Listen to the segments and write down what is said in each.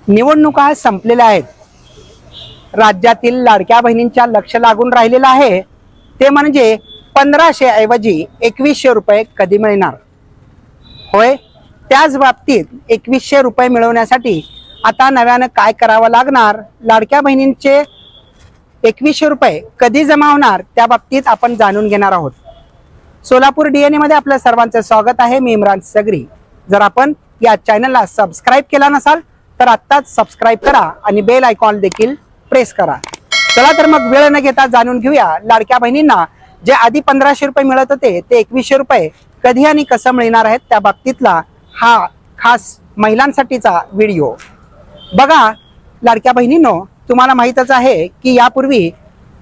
निवडणुका संपलेल्या आहेत। राज्यातील लाडक्या बहिणींच्या लक्ष लागून राहिलेलं आहे ते म्हणजे 1500 ऐवजी 2100 रुपये कधी मिळणार। होय, त्याच बाबतीत 2100 रुपये मिळवण्यासाठी आता नव्यानं काय करावं लागणार, लाडक्या बहिणींचे 2100 रुपये कधी जमा होणार त्या बाबतीत आपण जाणून घेणार आहोत। सोलापूर DNA मध्ये आपल्या सर्वांचं स्वागत आहे। मी इम्रान सगरी। जर आपण या चॅनलला सबस्क्राइब केला नसाल तर आत्ताच सबस्क्राइब करा आणि बेल आयकॉन देखील प्रेस करा। चला तर मग वेळ न घेता जाणून घेऊया लाडक्या बहिणींना जे आधी 1500 रुपये मिळत होते ते 2100 रुपये कधी आणि कसं मिळणार आहेत त्या बाबतीतला हा खास महिलांसाठीचा व्हिडिओ बघा। लाडक्या बहिणींनो, तुम्हाला माहीतच आहे की यापूर्वी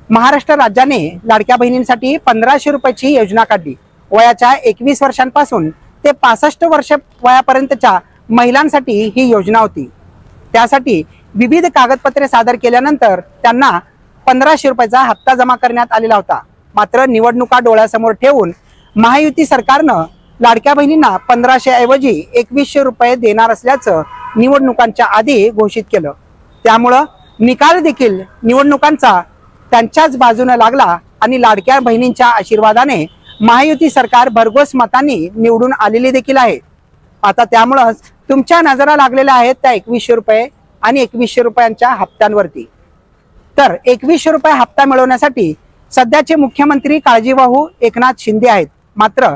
महाराष्ट्र राज्याने लाडक्या बहिणींसाठी 1500 रुपयाची योजना काढली। वयाच्या 21 वर्षांपासून ते 65 वर्ष वयापर्यंतच्या महिलांसाठी ही योजना होती। त्यासाठी विविध कागदपत्रे सादर केल्यानंतर त्यांना 1500 रुपयाचा हप्ता जमा करण्यात आलेला होता। मात्र निवडणुका डोळ्यासमोर ठेवून महायुती सरकारनं लाडक्या बहिणींना 1500 ऐवजी 2100 रुपये देणार असल्याचं निवडणुकांच्या आधी घोषित केलं। त्यामुळं निकाल देखील निवडणुकांचा त्यांच्याच बाजूने लागला आणि लाडक्या बहिणींच्या आशीर्वादाने महायुती सरकार भरघोस मतांनी निवडून आलेली देखील आहे। आता त्यामुळं तुमच्या नजरा लागलेल्या आहेत त्या 2100 रुपये आणि 2100 रुपयांच्या हप्त्यांवरती। तर 2100 रुपये हप्ता मिळवण्यासाठी सध्याचे मुख्यमंत्री काळजीवाहू एकनाथ शिंदे आहेत। मात्र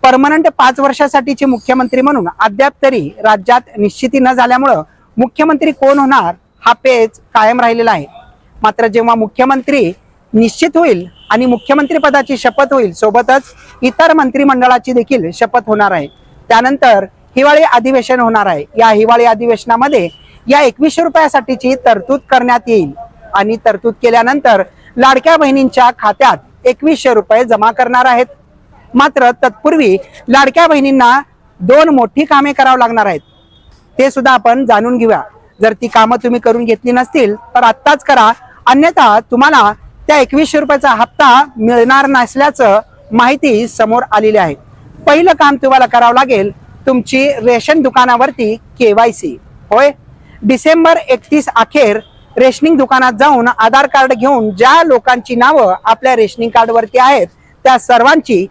परमनंट 5 वर्षासाठीचे मुख्यमंत्री म्हणून अद्याप तरी राज्यात निश्चिती न झाल्यामुळं मुख्यमंत्री कोण होणार हा पेच कायम राहिलेला आहे। मात्र जेव्हा मुख्यमंत्री निश्चित होईल आणि मुख्यमंत्री पदाची शपथ होईल, सोबतच इतर मंत्रिमंडळाची देखील शपथ होणार आहे। त्यानंतर हिवाळी अधिवेशन होणार आहे। या हिवाळी अधिवेशनामध्ये या 2100 रुपयासाठीची तरतूद करण्यात येईल आणि तरतूद केल्यानंतर लाडक्या बहिणींच्या खात्यात 2100 रुपये जमा करणार आहेत। मात्र तत्पूर्वी लाडक्या बहिणींना 2 मोठी कामे करावी लागणार आहेत, ते सुद्धा आपण जाणून घेऊया। जर ती कामं तुम्ही करून घेतली नसतील तर आत्ताच करा, अन्यथा तुम्हाला त्या 2100 रुपयाचा हप्ता मिळणार नसल्याचं माहिती समोर आलेली आहे। पहिलं काम तुम्हाला करावं लागेल तुमची रेशन दुकानावरती KYC। होय, डिसेंबर 31 अखेर रेशनिंग दुकानात जाऊन आधार कार्ड घेऊन ज्या लोकांची नावं आपल्या रेशनिंग कार्ड वरती आहेत त्या सर्वांची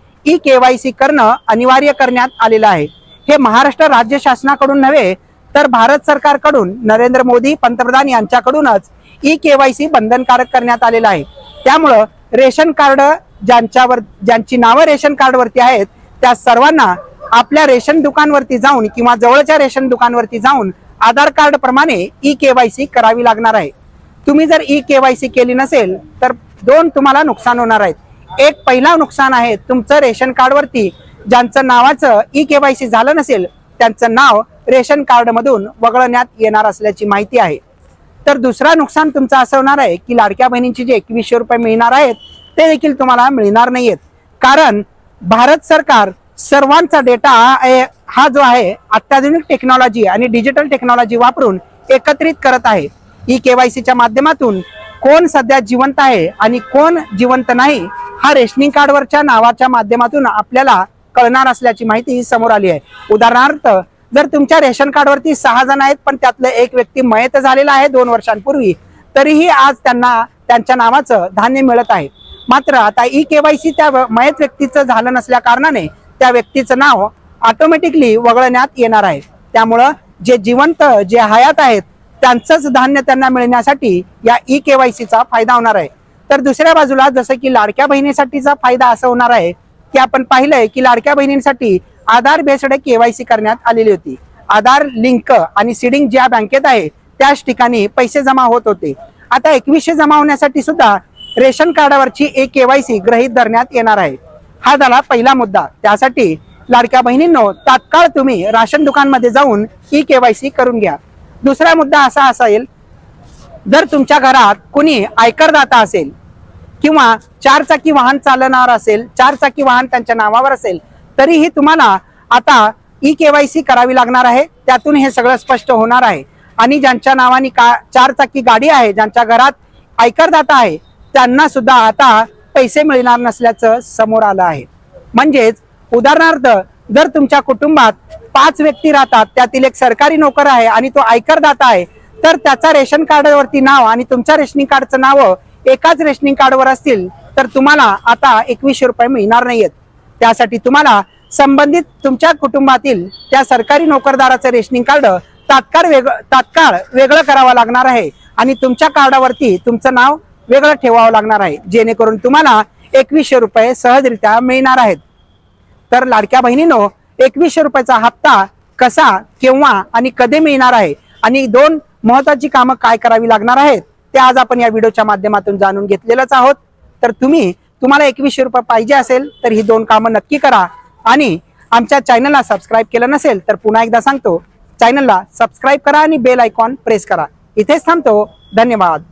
KYC करणं अनिवार्य करण्यात आलेलं आहे। हे महाराष्ट्र राज्य शासनाकडून नव्हे तर भारत सरकारकडून नरेंद्र मोदी पंतप्रधान यांच्याकडूनच KYC बंधनकारक करण्यात आलेलं आहे। त्यामुळं रेशन कार्ड ज्यांची नावं रेशन कार्ड वरती आहेत त्या सर्वांना आपल्या रेशन दुकानवरती जाऊन किंवा जवळच्या रेशन दुकानवरती जाऊन आधार कार्ड प्रमाणे KYC करावी लागणार आहे। तुम्ही जर KYC केली नसेल तर 2 तुम्हाला नुकसान होणार आहेत। एक पहिला नुकसान आहे, तुमचं रेशन कार्ड वरती ज्यांचं नावाचं KYC झालं नसेल त्यांचं नाव रेशन कार्ड मधून वगळण्यात येणार असल्याची माहिती आहे। तर दुसरा नुकसान तुमचं असं होणार आहे की लाडक्या बहिणींची जे 2100 रुपये मिळणार आहेत ते देखील तुम्हाला मिळणार नाहीयेत, कारण भारत सरकार सर्वांचा डेटा हा जो आहे अत्याधुनिक टेक्नॉलॉजी आणि डिजिटल टेक्नॉलॉजी वापरून एकत्रित करत आहे। KYC च्या माध्यमातून कोण सध्या जिवंत आहे आणि कोण जिवंत नाही हा रेशनिंग कार्डवरच्या नावाच्या माध्यमातून आपल्याला कळणार असल्याची माहिती समोर आली आहे। उदाहरणार्थ, जर तुमच्या रेशन कार्डवरती 6 जण आहेत पण त्यातलं एक व्यक्ती मयत झालेला आहे 2 वर्षांपूर्वी, तरीही आज त्यांना त्यांच्या नावाचं धान्य मिळत आहे। मात्र आता KYC त्या मयत व्यक्तीचं झालं नसल्या कारणाने त्या व्यक्तीचं नाव ऑटोमॅटिकली वगळण्यात येणार आहे। त्यामुळं जे जिवंत जे हयात आहेत त्यांचंच धान्य त्यांना मिळण्यासाठी या KYC चा फायदा होणार आहे। तर दुसऱ्या बाजूला जसं की लाडक्या बहिणीसाठीचा फायदा असा होणार आहे की आपण पाहिलंय की लाडक्या बहिणींसाठी आधार बेस्ड KYC करण्यात आलेली होती। आधार लिंक आणि सीडिंग ज्या बँकेत आहे त्याच ठिकाणी पैसे जमा होत होते। आता 2100 जमा होण्यासाठी सुद्धा रेशन कार्डावरची KYC गृहीत धरण्यात येणार आहे। हा झाला पहिला मुद्दा। त्यासाठी लाडक्या बहिणींनो तात्काळ तुम्ही राशन दुकानमध्ये जाऊन KYC करून घ्या। दुसरा मुद्दा असा असेल, जर तुमच्या घरात कुणी आयकरदाता असेल किंवा 4 चाकी वाहन चालवणार असेल, 4 चाकी वाहन त्यांच्या नावावर असेल, तरीही तुम्हाला आता KYC करावी लागणार आहे। त्यातून हे सगळं स्पष्ट होणार आहे। आणि ज्यांच्या नावाने 4 चाकी गाडी आहे, ज्यांच्या घरात आयकरदाता आहे, त्यांना सुद्धा आता पैसे मिळणार नसल्याचं समोर आलं आहे। म्हणजेच उदाहरणार्थ जर तुमच्या कुटुंबात 5 व्यक्ती राहतात, त्यातील एक सरकारी नोकर आहे आणि तो आयकरदाता आहे, तर त्याचा रेशन कार्डवरती नाव आणि तुमच्या रेशनिंग कार्डचं नाव एकाच रेशनिंग कार्डवर असतील तर तुम्हाला आता 2100 रुपये मिळणार नाहीयेत। त्यासाठी तुम्हाला संबंधित तुमच्या कुटुंबातील त्या सरकारी नोकरदाराचं रेशनिंग कार्ड तात्काळ वेगळं करावं लागणार आहे आणि तुमच्या कार्डावरती तुमचं नाव वेगळं ठेवावं लागणार आहे, जेणेकरून तुम्हाला 2100 रुपये सहजरित्या मिळणार आहेत। तर लाडक्या बहिणींनो, 2100 रुपयाचा हप्ता कसा, केव्हा आणि कधी मिळणार आहे आणि 2 महत्त्वाची कामं काय करावी लागणार आहेत ते आज आपण या व्हिडिओच्या माध्यमातून जाणून घेतलेलंच आहोत। तर तुम्हाला 2100 रुपये पाहिजे असेल तर ही 2 कामं नक्की करा आणि आमच्या चॅनलला सबस्क्राईब केलं नसेल तर पुन्हा एकदा सांगतो, चॅनलला सबस्क्राईब करा आणि बेल आयकॉन प्रेस करा। इथेच थांबतो, धन्यवाद।